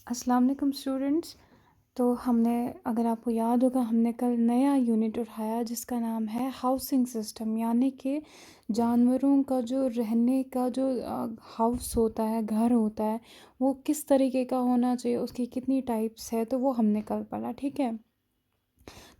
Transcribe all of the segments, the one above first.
अस्सलाम वालेकुम स्टूडेंट्स। तो हमने, अगर आपको याद होगा, हमने कल नया यूनिट उठाया जिसका नाम है हाउसिंग सिस्टम, यानी कि जानवरों का जो रहने का जो हाउस होता है, घर होता है, वो किस तरीके का होना चाहिए, उसकी कितनी टाइप्स है, तो वो हमने कल पढ़ा। ठीक है,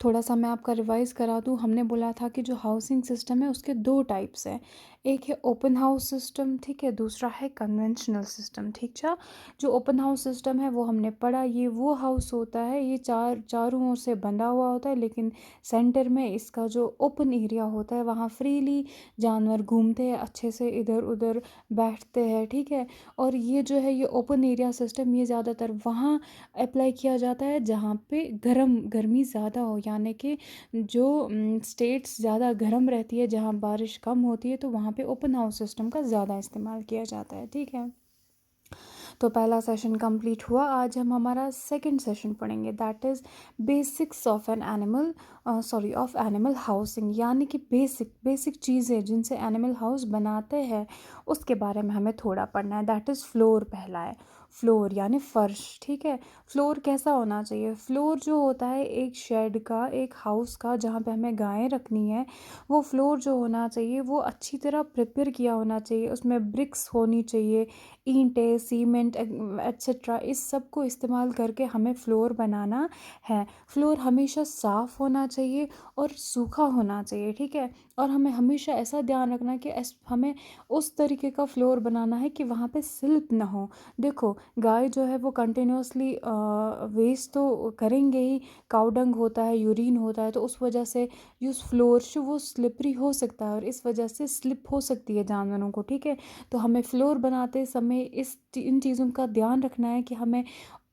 थोड़ा सा मैं आपका रिवाइज करा दूँ। हमने बोला था कि जो हाउसिंग सिस्टम है उसके दो टाइप्स हैं। एक है ओपन हाउस सिस्टम, ठीक है, दूसरा है कन्वेंशनल सिस्टम। ठीक है, जो ओपन हाउस सिस्टम है वो हमने पढ़ा। ये वो हाउस होता है, ये चारों ओर से बंधा हुआ होता है, लेकिन सेंटर में इसका जो ओपन एरिया होता है वहाँ फ्रीली जानवर घूमते हैं, अच्छे से इधर उधर बैठते हैं। ठीक है, और ये जो है ये ओपन एरिया सिस्टम, ये ज़्यादातर वहाँ अप्लाई किया जाता है जहाँ पे गर्मी ज़्यादा हो, यानी कि जो स्टेट्स ज़्यादा गर्म रहती है, जहाँ बारिश कम होती है, तो वहाँ पे ओपन हाउस सिस्टम का ज़्यादा इस्तेमाल किया जाता है। ठीक है, तो पहला सेशन कंप्लीट हुआ। आज हम हमारा सेकंड सेशन पढ़ेंगे, that is basics of an animal of animal housing, यानी कि बेसिक चीज़ें जिनसे एनिमल हाउस बनाते हैं उसके बारे में हमें थोड़ा पढ़ना है। That is floor. पहला है फ्लोर, यानी फ़र्श। ठीक है, फ्लोर कैसा होना चाहिए? फ्लोर जो होता है एक शेड का, एक हाउस का, जहाँ पे हमें गायें रखनी है, वो फ्लोर जो होना चाहिए वो अच्छी तरह प्रिपेयर किया होना चाहिए। उसमें ब्रिक्स होनी चाहिए, ईंटें, सीमेंट एक्सेट्रा, इस सब को इस्तेमाल करके हमें फ्लोर बनाना है। फ्लोर हमेशा साफ़ होना चाहिए और सूखा होना चाहिए। ठीक है, और हमें हमेशा ऐसा ध्यान रखना है कि हमें उस तरीके का फ्लोर बनाना है कि वहाँ पे स्लिप ना हो। देखो, गाय जो है वो कंटिन्यूसली वेस्ट तो करेंगे ही, काऊ डंग होता है, यूरिन होता है, तो उस वजह से यूज़ फ्लोर जो वो स्लिपरी हो सकता है और इस वजह से स्लिप हो सकती है जानवरों को। ठीक है, तो हमें फ्लोर बनाते समय इन चीज़ों का ध्यान रखना है कि हमें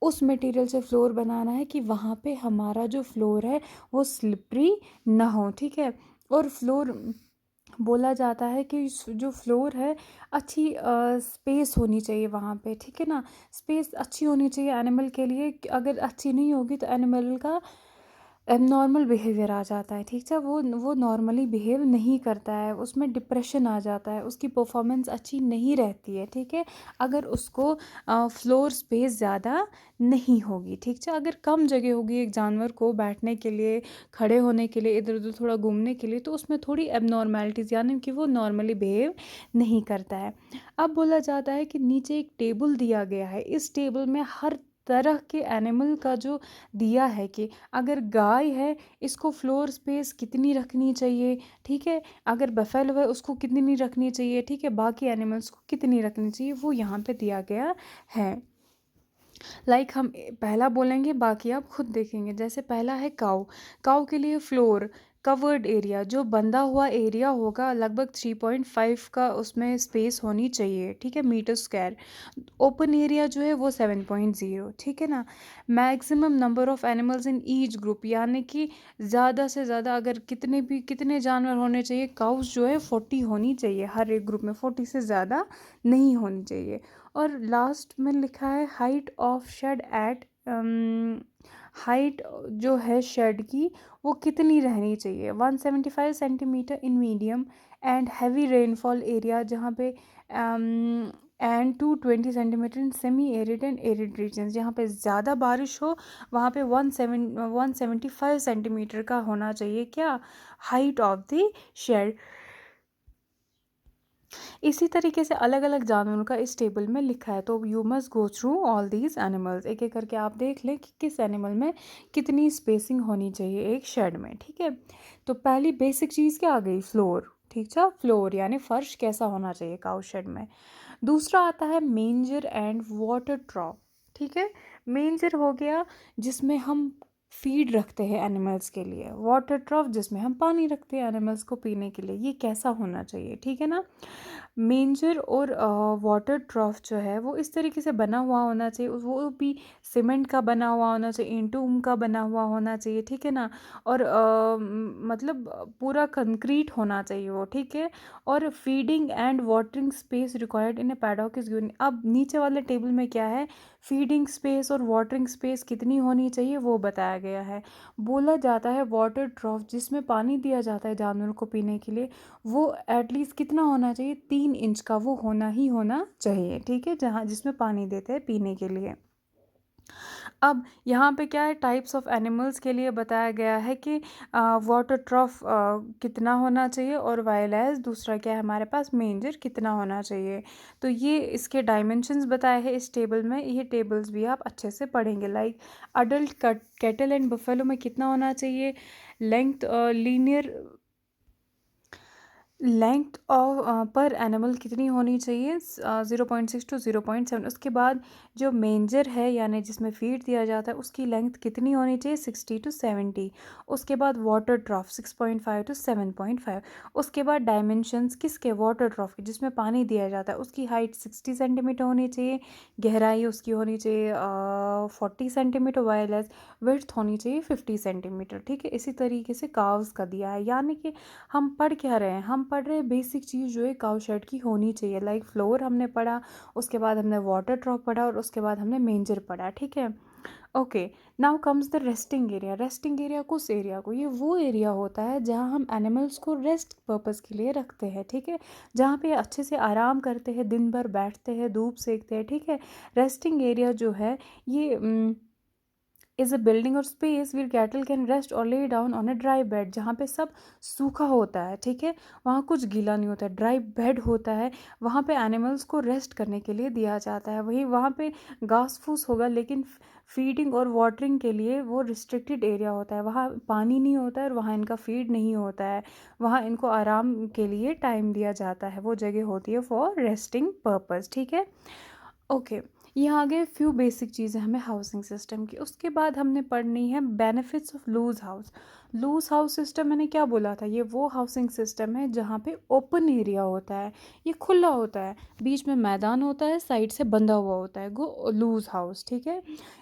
उस मटेरियल से फ्लोर बनाना है कि वहाँ पे हमारा जो फ्लोर है वो स्लिपरी ना हो। ठीक है, और फ्लोर बोला जाता है कि जो फ्लोर है अच्छी स्पेस होनी चाहिए वहाँ पे। ठीक है ना, स्पेस अच्छी होनी चाहिए एनिमल के लिए। अगर अच्छी नहीं होगी तो एनिमल का एबनॉर्मल बिहेवियर आ जाता है। ठीक है, वो नॉर्मली बिहेव नहीं करता है, उसमें डिप्रेशन आ जाता है, उसकी परफॉर्मेंस अच्छी नहीं रहती है। ठीक है, अगर उसको फ्लोर स्पेस ज़्यादा नहीं होगी। ठीक है, अगर कम जगह होगी एक जानवर को बैठने के लिए, खड़े होने के लिए, इधर उधर थोड़ा घूमने के लिए, तो उसमें थोड़ी एबनॉर्मेलिटीज़, यानी कि वो नॉर्मली बिहेव नहीं करता है। अब बोला जाता है कि नीचे एक टेबल दिया गया है, इस टेबल में हर तरह के एनिमल का जो दिया है कि अगर गाय है इसको फ्लोर स्पेस कितनी रखनी चाहिए। ठीक है, अगर बफेलो है उसको कितनी नहीं रखनी चाहिए। ठीक है, बाकी एनिमल्स को कितनी रखनी चाहिए वो यहाँ पे दिया गया है। हम पहला बोलेंगे, बाकी आप खुद देखेंगे। जैसे पहला है काऊ। काऊ के लिए फ्लोर कवर्ड एरिया, जो बंधा हुआ एरिया होगा, लगभग 3.5 का उसमें स्पेस होनी चाहिए। ठीक है, मीटर स्क्वायर। ओपन एरिया जो है वो 7.0। ठीक है ना, maximum number of animals in each group, यानी कि ज़्यादा से ज़्यादा अगर कितने जानवर होने चाहिए, काउस जो है 40 होनी चाहिए हर एक ग्रुप में, 40 से ज़्यादा नहीं होनी चाहिए। और लास्ट में लिखा है height of shed at, height जो है शेड की वो कितनी रहनी चाहिए, 175 centimetre in medium and heavy rainfall area, जहाँ पे and 220 centimetre in semi arid and arid region, जहाँ पे ज़्यादा बारिश हो वहाँ पे 175 सेंटीमीटर का होना चाहिए क्या, हाइट ऑफ द शेड। इसी तरीके से अलग अलग जानवरों का इस टेबल में लिखा है, तो you must go through all these animals. एक एक करके आप देख लें कि किस एनिमल में कितनी स्पेसिंग होनी चाहिए एक शेड में। ठीक है, तो पहली बेसिक चीज़ क्या आ गई, फ्लोर। ठीक है, फ्लोर यानी फर्श कैसा होना चाहिए काउ शेड में। दूसरा आता है मेंजर एंड वाटर ट्रॉप। ठीक है, मेंजर हो गया जिसमें हम फीड रखते हैं एनिमल्स के लिए, वाटर ट्रॉफ जिसमें हम पानी रखते हैं एनिमल्स को पीने के लिए। ये कैसा होना चाहिए, ठीक है ना। मेंजर और वाटर ट्रॉफ जो है वो इस तरीके से बना हुआ होना चाहिए, वो भी सीमेंट का बना हुआ होना चाहिए, इंटूम का बना हुआ होना चाहिए। ठीक है ना, और मतलब पूरा कंक्रीट होना चाहिए वो। ठीक है, और feeding and watering space required in A paddock is given. अब नीचे वाले टेबल में क्या है, फीडिंग स्पेस और वाटरिंग स्पेस कितनी होनी चाहिए वो बताया गया है। बोला जाता है वाटर ट्रॉफ जिसमें पानी दिया जाता है जानवरों को पीने के लिए, वो एटलीस्ट कितना होना चाहिए, 3 इंच का वो होना ही होना चाहिए। ठीक है, जहाँ जिसमें पानी देते हैं पीने के लिए। अब यहाँ पे क्या है, टाइप्स ऑफ एनिमल्स के लिए बताया गया है कि वाटर ट्रॉफ कितना होना चाहिए, और वाइल्ड एज दूसरा क्या है हमारे पास, मेंजर कितना होना चाहिए। तो ये इसके डायमेंशंस बताए हैं इस टेबल में। ये टेबल्स भी आप अच्छे से पढ़ेंगे, like adult cattle and buffalo में कितना होना चाहिए, लेंथ लीनियर लेंथ ऑफ पर एनिमल कितनी होनी चाहिए, 0.6 टू 0.7। उसके बाद जो मेंजर है यानी जिसमें फीड दिया जाता है उसकी लेंथ कितनी होनी चाहिए, 60 टू 70। उसके बाद वाटर ट्रॉफ 6.5 टू 7.5। उसके बाद डायमेंशंस किसके, वाटर ट्रॉफ के जिसमें पानी दिया जाता है, उसकी हाइट 60 सेंटीमीटर होनी चाहिए, गहराई उसकी होनी चाहिए 40 सेंटीमीटर, वायरलेस विड्थ होनी चाहिए 50 सेंटीमीटर। ठीक है, इसी तरीके से काव्स का दिया है। यानी कि हम पढ़ क्या रहे हैं, हम पढ़ रहे हैं बेसिक चीज़ जो है काउ शेड की होनी चाहिए, लाइक फ्लोर हमने पढ़ा, उसके बाद हमने वाटर ट्रॉप पढ़ा, और उसके बाद हमने मेंजर पढ़ा। ठीक है, okay. Now comes the resting area. Resting area किस एरिया को, ये वो एरिया होता है जहाँ हम एनिमल्स को रेस्ट पर्पज़ के लिए रखते हैं। ठीक है, जहाँ पे अच्छे से आराम करते हैं, दिन भर बैठते हैं, धूप सेकते हैं। ठीक है, रेस्टिंग एरिया जो है ये इज़ अ बिल्डिंग और space where cattle can rest और lay down on a dry bed. जहाँ पे सब सूखा होता है, ठीक है, वहाँ कुछ गीला नहीं होता है, ड्राई बेड होता है, वहाँ पे एनिमल्स को रेस्ट करने के लिए दिया जाता है। वहीं वहाँ पे घास फूस होगा, लेकिन फीडिंग और वाटरिंग के लिए वो रिस्ट्रिक्टेड एरिया होता है, वहाँ पानी नहीं होता है और वहाँ इनका फीड नहीं होता है, वहाँ इनको आराम के लिए टाइम दिया जाता है, वो जगह होती है फॉर रेस्टिंग पर्पज़। ठीक है, ओके। ये आ गए फ्यू बेसिक चीज़ें हमें हाउसिंग सिस्टम की। उसके बाद हमने पढ़नी है benefits of loose house. Loose house system मैंने क्या बोला था, ये वो हाउसिंग सिस्टम है जहाँ पे ओपन एरिया होता है, ये खुला होता है, बीच में मैदान होता है, साइड से बंधा हुआ होता है, गो लूज हाउस। ठीक है,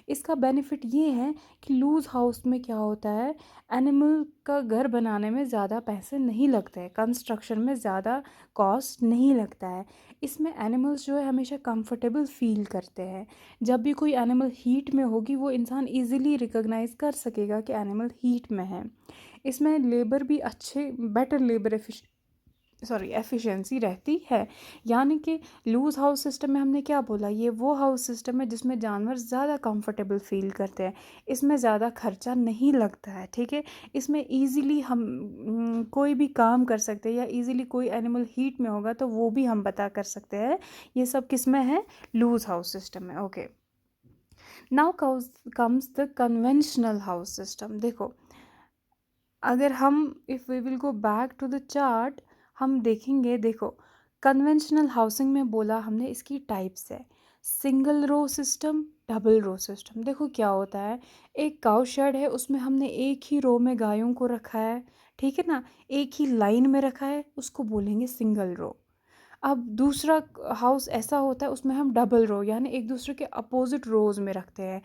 इसका बेनिफिट ये है कि लूज हाउस में क्या होता है, एनिमल का घर बनाने में ज़्यादा पैसे नहीं लगते हैं, कंस्ट्रक्शन में ज़्यादा कॉस्ट नहीं लगता है। इसमें एनिमल्स जो है हमेशा कंफर्टेबल फील करते हैं। जब भी कोई एनिमल हीट में होगी वो इंसान इजीली रिकॉग्नाइज कर सकेगा कि एनिमल हीट में है। इसमें लेबर भी अच्छे, बेटर लेबर एफिशिएंसी रहती है। यानी कि लूज हाउस सिस्टम में हमने क्या बोला, ये वो हाउस सिस्टम है जिसमें जानवर ज़्यादा कंफर्टेबल फील करते हैं, इसमें ज़्यादा खर्चा नहीं लगता है। ठीक है, इसमें इजीली हम कोई भी काम कर सकते हैं, या इजीली कोई एनिमल हीट में होगा तो वो भी हम पता कर सकते हैं। ये सब किस में है, लूज हाउस सिस्टम में। Okay, now comes the conventional house system. देखो, अगर हम if we will go back to the chart, हम देखेंगे, देखो कन्वेंशनल हाउसिंग में बोला हमने इसकी टाइप्स है, single row system, double row system. देखो क्या होता है, एक काउ शेड है, उसमें हमने एक ही रो में गायों को रखा है, ठीक है ना, एक ही लाइन में रखा है, उसको बोलेंगे सिंगल रो। अब दूसरा हाउस ऐसा होता है, उसमें हम डबल रो यानी एक दूसरे के अपोजिट रोज़ में रखते हैं,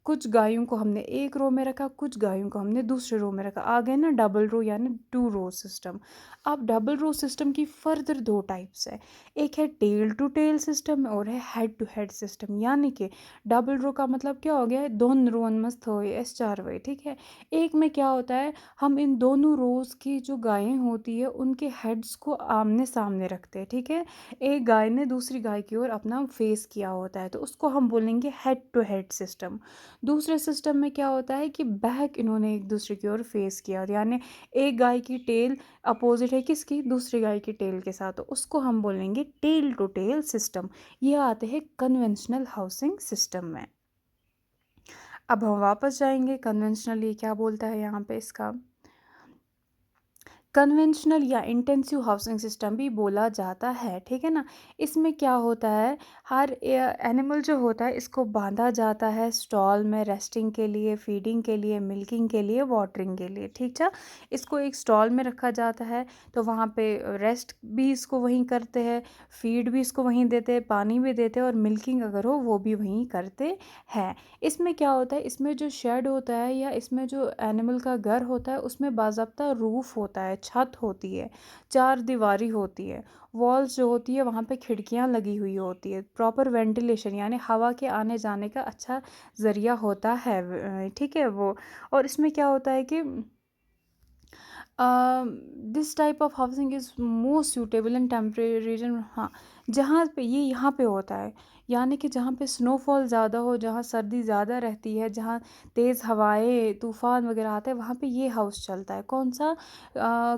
कुछ गायों को हमने एक रो में रखा, कुछ गायों को हमने दूसरे रो में रखा, आ गए ना डबल रो यानी टू रो सिस्टम। अब डबल रो सिस्टम की फर्दर दो टाइप्स है, एक है टेल टू टेल सिस्टम और है हेड टू हेड सिस्टम। यानी कि डबल रो का मतलब क्या हो गया, दोनों रोन मस्त हो एस चार वे। ठीक है, एक में क्या होता है, हम इन दोनों रोज़ की जो गायें होती है उनके हेड्स को आमने सामने रखते हैं। ठीक है, एक गाय ने दूसरी गाय की ओर अपना फेस किया होता है, तो उसको हम बोलेंगे हेड टू हेड सिस्टम। दूसरे सिस्टम में क्या होता है कि बैक इन्होंने एक दूसरे की ओर फेस किया, यानी एक गाय की टेल अपोजिट है किसकी, दूसरी गाय की टेल के साथ, तो उसको हम बोलेंगे टेल टू टेल सिस्टम। ये आते हैं कन्वेंशनल हाउसिंग सिस्टम में। अब हम वापस जाएंगे, कन्वेंशनल ये क्या बोलता है यहाँ पे, इसका कन्वेंशनल या इंटेंसिव हाउसिंग सिस्टम भी बोला जाता है। ठीक है ना, इसमें क्या होता है, हर एनिमल जो होता है इसको बांधा जाता है स्टॉल में, रेस्टिंग के लिए, फीडिंग के लिए, मिल्किंग के लिए, वाटरिंग के लिए। ठीक है, इसको एक स्टॉल में रखा जाता है, तो वहाँ पे रेस्ट भी इसको वहीं करते हैं, फीड भी इसको वहीं देते हैं, पानी भी देते हैं, और मिल्किंग अगर हो वो भी वहीं करते हैं। इसमें क्या होता है, इसमें जो शेड होता है या इसमें जो एनिमल का घर होता है उसमें बाज़ाब्ता रूफ़ होता है, छत होती है, चार दीवारी होती है, वॉल्स जो होती है वहाँ पे खिड़कियाँ लगी हुई होती है, प्रॉपर वेंटिलेशन यानी हवा के आने जाने का अच्छा ज़रिया होता है। ठीक है वो, और इसमें क्या होता है कि this type of housing is most suitable in temporary region. हाँ, जहाँ पे ये यहाँ पे होता है, यानी कि जहाँ पे स्नोफॉल ज़्यादा हो, जहाँ सर्दी ज़्यादा रहती है, जहाँ तेज़ हवाएँ, तूफ़ान वगैरह आते हैं, वहाँ पे ये हाउस चलता है। कौन सा?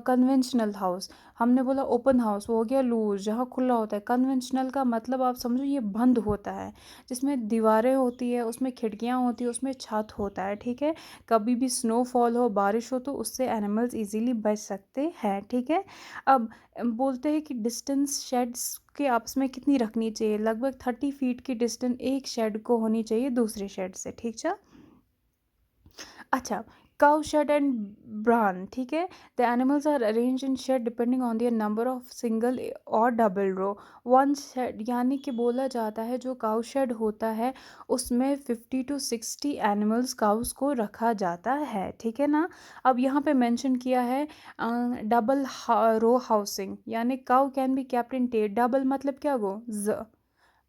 Conventional house. हमने बोला ओपन हाउस, वो हो गया लूज़, जहाँ खुला होता है। कन्वेंशनल का मतलब आप समझो ये बंद होता है, जिसमें दीवारें होती है, उसमें खिड़कियाँ होती है, उसमें छत होता है, ठीक है? कभी भी स्नोफॉल हो, बारिश हो, तो उससे एनिमल्स ईज़िली बच सकते हैं, ठीक है? अब बोलते हैं कि डिस्टेंस शेड्स के आपस में कितनी रखनी चाहिए? लगभग 30 फीट की डिस्टेंस एक शेड को होनी चाहिए दूसरे शेड से, ठीक है? अच्छा, cow shed and barn, ठीक है? The animals are arranged in shed depending on their number of single और double row. One shed यानी कि बोला जाता है जो cow shed होता है उसमें 50 to 60 animals cows को रखा जाता है, ठीक है ना? अब यहाँ पे मेंशन किया है डबल रो हाउसिंग, यानी cow can be kept in tail. Double मतलब क्या गो?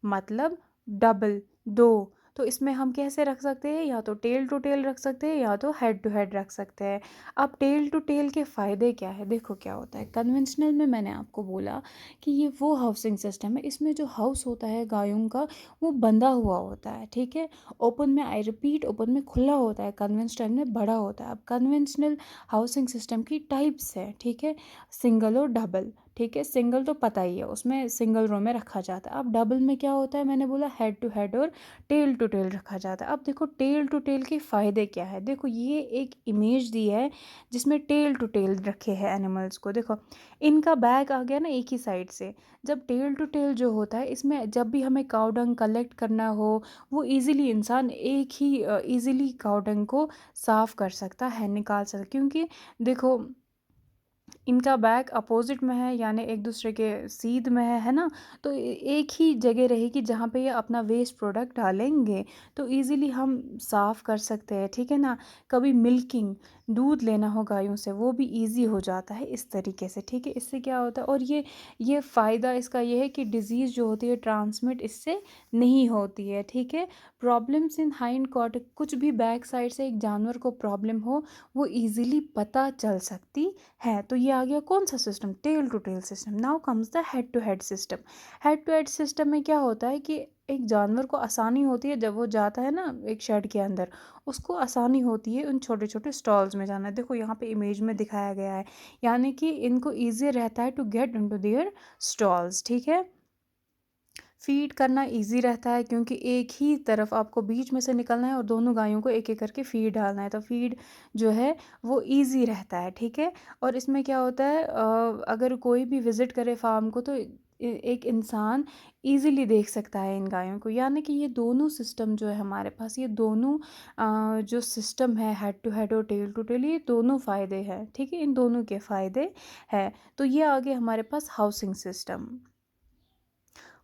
मतलब डबल, दो। तो इसमें हम कैसे रख सकते हैं? या तो टेल टू टेल रख सकते हैं या तो हेड टू हेड रख सकते हैं। अब टेल टू टेल के फ़ायदे क्या है? देखो क्या होता है, कन्वेंशनल में मैंने आपको बोला कि ये वो हाउसिंग सिस्टम है, इसमें जो हाउस होता है गायों का वो बंधा हुआ होता है, ठीक है? ओपन में, आई रिपीट, ओपन में खुला होता है, कन्वेंशनल में बड़ा होता है। अब कन्वेंशनल हाउसिंग सिस्टम की टाइप्स है, ठीक है? सिंगल और डबल, ठीक है? सिंगल तो पता ही है, उसमें सिंगल रो में रखा जाता है। अब डबल में क्या होता है? मैंने बोला हेड टू हेड और टेल टू टेल रखा जाता है। अब देखो टेल टू टेल के फ़ायदे क्या है? देखो ये एक इमेज दी है जिसमें टेल टू टेल रखे हैं एनिमल्स को। देखो इनका बैक आ गया ना एक ही साइड से। जब टेल टू टेल जो होता है इसमें जब भी हमें काऊ डंग कलेक्ट करना हो वो ईज़िली इंसान एक ही ईज़िली काऊ डंग को साफ़ कर सकता है, निकाल सकता, क्योंकि देखो इनका बैक अपोजिट में है, यानी एक दूसरे के सीध में है ना? तो एक ही जगह रहेगी जहाँ पे ये अपना वेस्ट प्रोडक्ट डालेंगे, तो इजीली हम साफ़ कर सकते हैं, ठीक है ना? कभी मिल्किंग, दूध लेना हो गायों से, वो भी इजी हो जाता है इस तरीके से, ठीक है? इससे क्या होता है, और ये फ़ायदा इसका ये है कि डिज़ीज़ जो होती है ट्रांसमिट इससे नहीं होती है, ठीक है? प्रॉब्लम्स इन हाइंड क्वार्टर, कुछ भी बैक साइड से एक जानवर को प्रॉब्लम हो वो ईज़िली पता चल सकती है। तो ये आ गया कौन सा system? Tail to tail system. Now comes the head to head system. Head to head system में क्या होता है कि एक जानवर को आसानी होती है जब वो जाता है ना एक शेड के अंदर, उसको आसानी होती है उन छोटे छोटे स्टॉल्स में जाना। देखो यहाँ पे इमेज में दिखाया गया है, यानी कि इनको ईजी रहता है to get into their stalls, ठीक है? फीड करना इजी रहता है क्योंकि एक ही तरफ आपको बीच में से निकलना है और दोनों गायों को एक एक करके फीड डालना है, तो फीड जो है वो इजी रहता है, ठीक है? और इसमें क्या होता है, अगर कोई भी विज़िट करे फार्म को तो एक इंसान इजीली देख सकता है इन गायों को। यानी कि ये दोनों सिस्टम जो है हमारे पास, ये दोनों जो सिस्टम है हेड टू हेड और टेल टू टेल, ये दोनों फ़ायदे हैं, ठीक है? इन दोनों के फ़ायदे हैं। तो ये आगे हमारे पास हाउसिंग सिस्टम।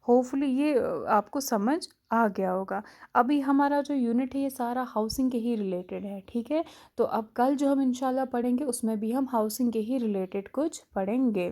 होपफुली ये आपको समझ आ गया होगा। अभी हमारा जो यूनिट है ये सारा हाउसिंग के ही रिलेटेड है, ठीक है? तो अब कल जो हम इंशाल्लाह पढ़ेंगे उसमें भी हम हाउसिंग के ही रिलेटेड कुछ पढ़ेंगे।